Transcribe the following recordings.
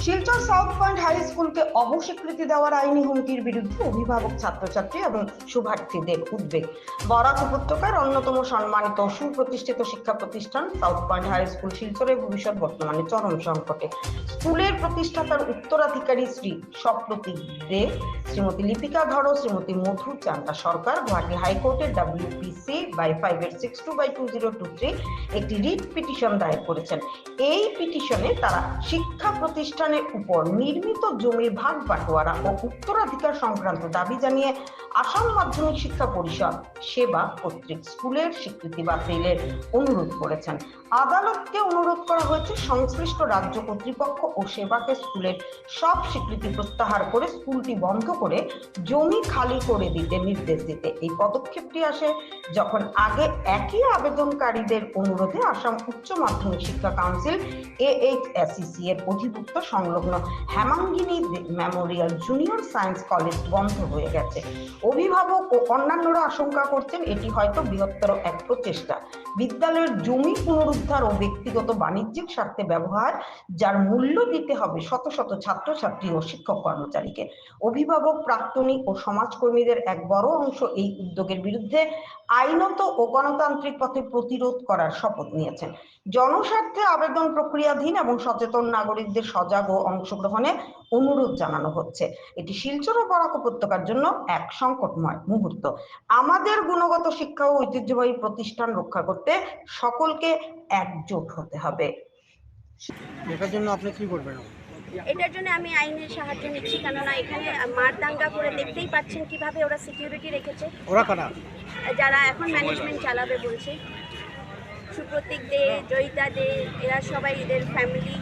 Silchar south Point high স্কুলকে অবস্বীকৃতি দেওয়ার আইনি হুমকির বিরুদ্ধে অভিভাবক, ছাত্রছাত্রী এবং শুভার্থীদের উদ্বেগ। বরাক উপত্যকার অন্যতম সম্মানিত সুপ্রতিষ্ঠিত শিক্ষা প্রতিষ্ঠান সাউথ পয়েন্ট হাই স্কুল শিলচরের ভবিষ্যৎ বর্তমানে চরম সংকটে। স্কুলের প্রতিষ্ঠাতার উত্তরাধিকারী শ্রী সপ্রতীক দে, শ্রীমতী লিপিকা ধর, শ্রীমতী মধু চান্তা সরকার গুয়াহাটি হাইকোর্টের WPC/5/62/2023 একটি রিট পিটিশন দায়ের করেছেন। এই পিটিশনে তারা শিক্ষা প্রতিষ্ঠানের উপর নির্মিত জমির ভাগ বাটোয়ারা ও উত্তরাধিকার সংক্রান্ত দাবি জানিয়ে আসাম মাধ্যমিক শিক্ষা পরিষদ সেবা কর্তৃক স্কুলের স্বীকৃতি বাতিলের অনুরোধ করেছেন। আদালতকে অনুরোধ করা হয়েছে সংশ্লিষ্ট রাজ্য কর্তৃপক্ষ ও সেবাকে স্কুলের সব স্বীকৃতি প্রত্যাহার করে স্কুলটি বন্ধ করে জমি খালি করে দিতে নির্দেশ দিতে। এই পদক্ষেপটি আসে যখন আগে একই আবেদনকারীদের অনুরোধে আসাম উচ্চ মাধ্যমিক শিক্ষা কাউন্সিল AHSEC এর অধিভুক্ত সংলগ্ন Hemangini Memorial junior science college বন্ধ হয়ে গেছে। অভিভাবক ও অন্যান্যরা আশঙ্কা করছেন এটি হয়তো বৃহত্তর এক প্রচেষ্টা বিদ্যালয়ের জমি পুনরুদ্ধার ও ব্যক্তিগত বাণিজ্যিক স্বার্থে ব্যবহার, যার মূল্য দিতে হবে শত শত ছাত্রছাত্রী ও শিক্ষক কর্মচারীকে। অভিভাবক, প্রাক্তনী ও সমাজকর্মীদের এক বড় অংশ এই উদ্যোগের বিরুদ্ধে আইনত ও গণতান্ত্রিক পথে প্রতিরোধ করার শপথ নিয়েছেন। জনস্বার্থে আবেদন প্রক্রিয়াধীন এবং সচেতন নাগরিকদের সজাগ ও অংশগ্রহণে অনুরোধ জানানো হচ্ছে। এটি শিলচর ও বরাক উপত্যকার জন্য এক সংকটময় মুহূর্ত। আমাদের গুণগত শিক্ষা ও ঐতিহ্যবাহী প্রতিষ্ঠান রক্ষা করতে সকলকে একজোট হতে হবে। এটার জন্য আপনি কি করবেন? এটার জন্য আমি আইনের সাহায্য নিচ্ছি, কেননা এখানে মারদাঙ্গা করে দেখতেই পাচ্ছেন কিভাবে ওরা সিকিউরিটি রেখেছে। ওরা কারা? যারা এখন ম্যানেজমেন্ট চালাবে বলছে, সুপ্রতীক দে, জয়িতা দে, এরা সবাই এদের ফ্যামিলি,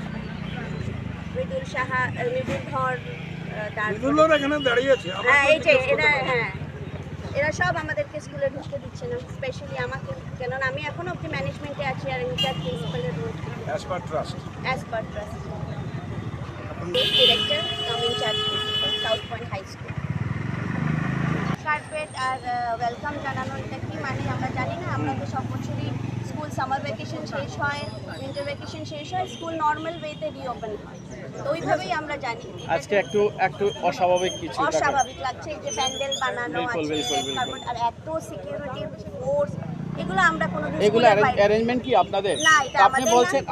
মৃদুল সাহা, মৃদুল ধর, হ্যাঁ এই যে এরা সব আমাদেরকে স্কুলে ঢুকতে দিচ্ছে না, স্পেশালি আমাকে, কেননা আমি এখনো অব্দি ম্যানেজমেন্টে আছি আর ইনচার্জ প্রিন্সিপালের role as per trust director cum incharge principal South Point High School. Carpet আর ওয়েলকাম জানানো এটা কি মানে আমরা জানি না। আমরা তো সব বছরই স্কুল সামার ভ্যাকেশন শেষ হয়, উইন্টার ভ্যাকেশন শেষ হয়, স্কুল নর্মাল ওয়েতে রিওপেন হয়, তো ওইভাবেই আমরা জানি। আজকে একটু অস্বাভাবিক কিছু অস্বাভাবিক লাগছে যে প্যান্ডেল বানানো আছে, কার্পেট আর এত সিকিউরিটি ফোর্স, এগুলো আমরা কোনোদিন এগুলো অ্যারেঞ্জমেন্ট কি আপনাদের? না, এটা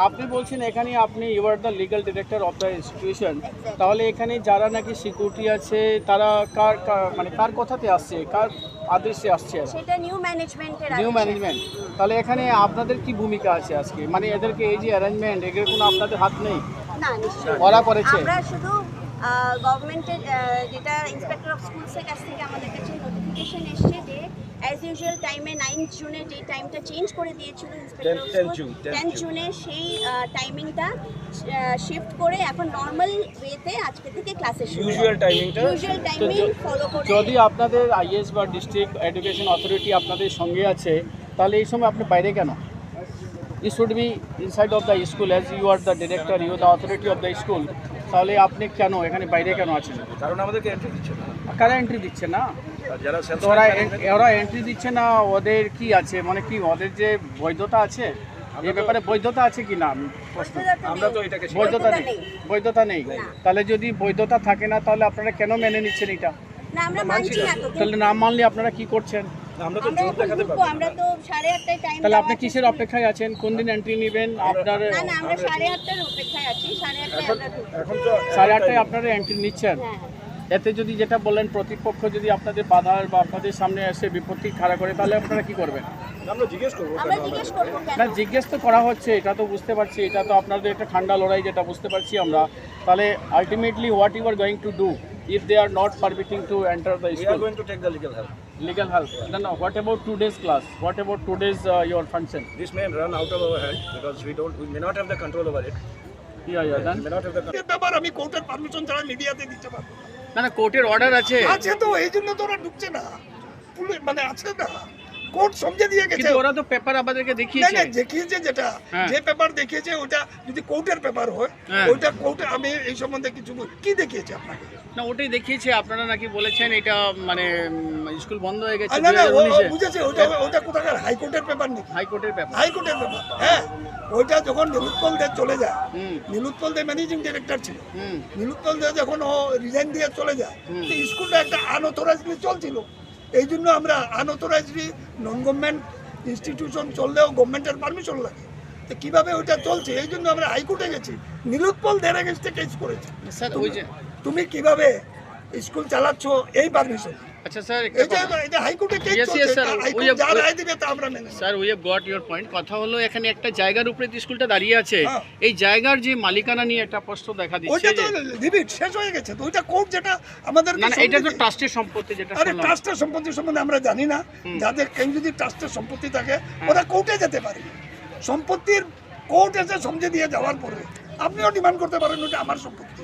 আপনি বলছেন এখানে আপনি you are the legal director of the institution, তাহলে এখানে যারা নাকি সিকিউরিটি আছে তারা কার কথাতে আসছে, কার আদেশে আসছে? সেটা নিউ ম্যানেজমেন্টের তাহলে এখানে আপনাদের কি ভূমিকা আছে আজকে? মানে এদেরকে এই যে অ্যারেঞ্জমেন্ট, এগুলো কোনো আপনাদের হাত নেই? না, নিশ্চয়ই ওরা করেছে। আমরা শুধু গভর্নমেন্টের যেটা ইন্সপেক্টর অফ স্কুলসের কাছ থেকে আমাদের কাছে নোটিফিকেশন এসছে যে অ্যাজ ইউজুয়াল টাইমে 9 জুনে যে টাইমটা চেঞ্জ করে দিয়েছিল ইন্সপেক্টর অফ স্কুল, 10 জুনে সেই টাইমিংটা শিফট করে এখন নর্মাল ওয়েতে আজকে থেকে ক্লাসে শুরু, ইউজুয়াল টাইমিং ফলো করে। যদি আপনাদের আইএস বা ডিস্ট্রিক্ট এডুকেশন অথরিটি আপনাদের সঙ্গে আছে, তাহলে এই সময় আপনি বাইরে কেন? You should be inside of the school as you are the director, you are the authority of the school. তাহলে আপনি কেন এখানে বাইরে কেন আছেন? কারণ আমাদেরকে এন্ট্রি দিচ্ছে না। কারা এন্ট্রি দিচ্ছে না? যারা ওরা এন্ট্রি দিচ্ছে না, ওদের কি আছে, মানে কি ওদের যে বৈধতা আছে, এই ব্যাপারে বৈধতা আছে কি না? আমরা তো এটাকে বৈধতা নেই। তাহলে যদি বৈধতা থাকে না, তাহলে আপনারা কেন মেনে নিচ্ছেন এটা? না, আমরা মানছি না। তাহলে না মানলে আপনারা কি করছেন? আমরা তো জোর দেখাতে পারবো। আমরা তো 8:30টায় টাইম। তাহলে আপনি কিসের অপেক্ষায় আছেন? কোন দিন এন্ট্রি নেবেন আপনার? না, আমরা 8:30টার অপেক্ষায় আছি। 8:30টায় আমরা এখন তো 8:30টায় আপনারা এন্ট্রি নিচ্ছেন। এতে যদি যেটা বললেন প্রতিপক্ষ যদি আপনাদের বাধা বা আপনাদের সামনে এসে বিপত্তি খাড়া করে, তাহলে আপনারা কি করবেন? আমরা জিজ্ঞেস করব। না, জিজ্ঞেস তো করা হচ্ছে, এটা তো বুঝতে পারছি, এটা তো আপনাদের একটা ঠান্ডা লড়াই, যেটা বুঝতে পারছি আমরা। তাহলে ultimately what you are going to do if they are not permitting to enter the school? We are going to take the legal help. Then what about today's class? What about today's your function? This may run out of our hand because we may not have the control over it. Then We may not have the control. ব্যাপার আমি কোর্টের permission ছাড়া মিডিয়াতে দিতে পারবো না, কোর্টের order আছে তো এই জন্য তো ওরা ঢুকছে না, মানে আছে না, কোর্ট সমঝে দিয়ে গেছে। কিন্তু ওরা তো পেপার আমাদেরকে দেখিয়েছে। দেখিয়েছে, যেটা যে পেপার দেখিয়েছে ওটা যদি কোর্টের পেপার হয়, ওইটা কোর্টে আমি এই সম্বন্ধে কিছু কি দেখিয়েছে আপনাকে? না ওটাই দেখিয়েছে, আপনারা নাকি বলেছেন এটা মানে স্কুল বন্ধ হয়ে গেছে না না ও 2019-এ বুঝেছে, ওটা কোথাকার হাইকোর্টের পেপার নেই, হাইকোর্টের ব্যাপার। হাইকোর্টের পেপার। হ্যাঁ, ওইটা যখন নীলুৎপল দে চলে যায়, হুম নীলুৎপল দে ম্যানেজিং ডিরেক্টর ছিল, হুম নীলুৎপল দে যখন ও রিজাইন দিয়ে চলে যায়, তো স্কুলটা একটা আনঅথরাইজলি চলছিল। এই জন্য আমরা আনঅথরাইজলি নন গভর্নমেন্ট ইনস্টিটিউশন চললেও গভর্নমেন্টের পারমিশন লাগে, তো কিভাবে ওইটা চলছে এই জন্য আমরা হাইকোর্টে গেছি, নীলুৎপল দের এগেইনস্টে কেস করেছি। স্যার ওই যে তুমি কিভাবে স্কুল চালাচ্ছ এই পারমিশন, আচ্ছা স্যার একটা এটা কথা। এটা হাইকোর্টে কেস Yes, চলছে, yes, sir. হাইকোর্ট যা রায় দিবে তা আমরা মেনে নেব। Sir we have got your point. কথা হলো এখানে একটা জায়গার উপরে যে স্কুলটা দাঁড়িয়ে আছে, হ্যাঁ। এই জায়গার যে মালিকানা নিয়ে একটা প্রশ্ন দেখা দিচ্ছে ওইটা তো যে লিমিট শেষ হয়ে গেছে, তো ওইটা কোর্ট যেটা আমাদের না না এটা তো ট্রাস্টের সম্পত্তি, যেটা আরে শুনলাম। ট্রাস্টের সম্পত্তি সম্বন্ধে আমরা জানি না, যাদের কেউ যদি ট্রাস্টের সম্পত্তি থাকে ওরা কোর্টে যেতে পারে, সম্পত্তির কোর্ট এসে সমঝে দিয়ে যাওয়ার পরে আপনিও ডিমান্ড করতে পারেন ওটা আমার সম্পত্তি।